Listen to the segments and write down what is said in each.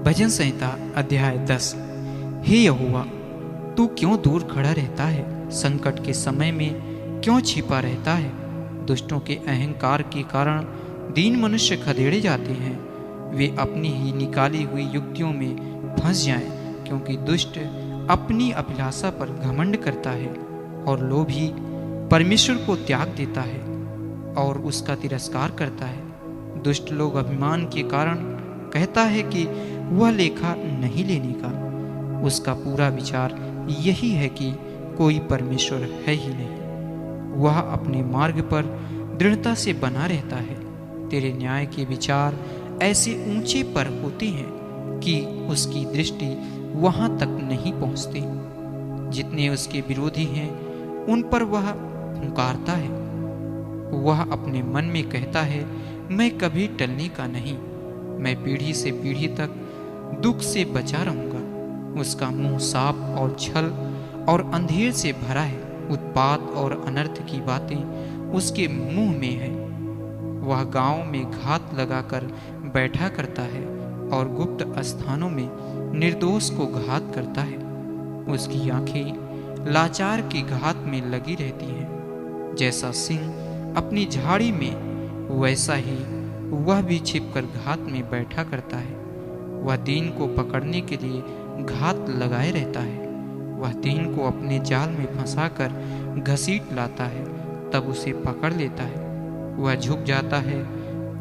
भजन संहिता अध्याय 10। हे यहोवा, तू क्यों दूर खड़ा रहता है? संकट के समय में क्यों छिपा रहता है? दुष्टों के अहंकार के कारण दीन मनुष्य खदेड़े जाते हैं। वे अपनी ही निकाली हुई युक्तियों में फंस जाएं, क्योंकि दुष्ट अपनी अभिलाषा पर घमंड करता है और लोभी परमेश्वर को त्याग देता है और उसका तिरस्कार करता है। दुष्ट लोग अभिमान के कारण कहता है कि वह लेखा नहीं लेने का। उसका पूरा विचार यही है कि कोई परमेश्वर है ही नहीं। वह अपने मार्ग पर दृढ़ता से बना रहता है। तेरे न्याय के विचार ऐसे ऊंचे पर होते हैं कि उसकी दृष्टि वहां तक नहीं पहुंचती। जितने उसके विरोधी हैं उन पर वह हुंकारता है। वह अपने मन में कहता है, मैं कभी टलने का नहीं, मैं पीढ़ी से पीढ़ी तक दुख से बचा रहूंगा। उसका मुंह साप और छल और अंधेर से भरा है। उत्पात और अनर्थ की बातें उसके मुंह में है। वह गांव में घात लगाकर बैठा करता है और गुप्त स्थानों में निर्दोष को घात करता है। उसकी आंखें लाचार के घात में लगी रहती हैं। जैसा सिंह अपनी झाड़ी में, वैसा ही वह भी छिपकर घात में बैठा करता है। वह दीन को पकड़ने के लिए घात लगाए रहता है। वह दीन को अपने जाल में फंसाकर घसीट लाता है, तब उसे पकड़ लेता है। वह झुक जाता है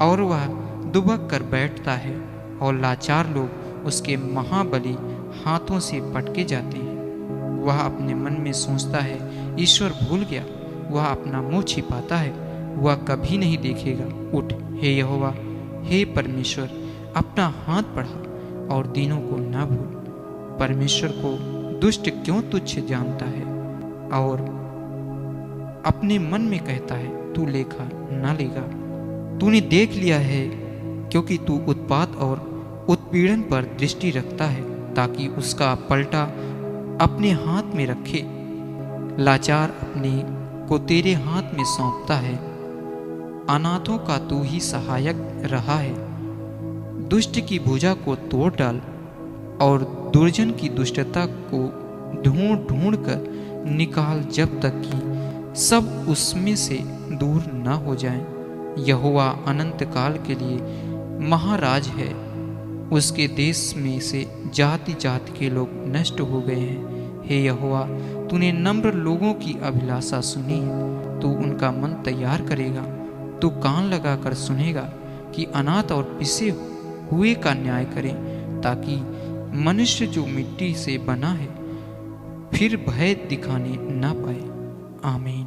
और वह दुबक कर बैठता है और लाचार लोग उसके महाबली हाथों से पटके जाते हैं। वह अपने मन में सोचता है, ईश्वर भूल गया। वह अपना मुंह छिपाता है, वह कभी नहीं देखेगा। उठ हे यहोवा, हे परमेश्वर, अपना हाथ बढ़ा और दीनों को न भूल। परमेश्वर को दुष्ट क्यों तुच्छ जानता है और अपने मन में कहता है, तू लेखा न लेगा। तूने देख लिया है, क्योंकि तू उत्पात और उत्पीड़न पर दृष्टि रखता है, ताकि उसका पलटा अपने हाथ में रखे। लाचार अपने को तेरे हाथ में सौंपता है। अनाथों का तू ही सहायक रहा है। दुष्ट की भुजा को तोड़ डाल और दुर्जन की दुष्टता को ढूंढ ढूंढ कर निकाल, जब तक कि सब उसमें से दूर न हो जाएं। यहोवा अनंत काल के लिए महाराज है। उसके देश में से जाति जाति के लोग नष्ट हो गए हैं। हे यहोवा, तूने नम्र लोगों की अभिलाषा सुनी है। तू उनका मन तैयार करेगा। तू कान लगाकर सुनेगा कि अनाथ और पिसे हुए का न्याय करें, ताकि मनुष्य जो मिट्टी से बना है फिर भय दिखाने न पाए। आमीन।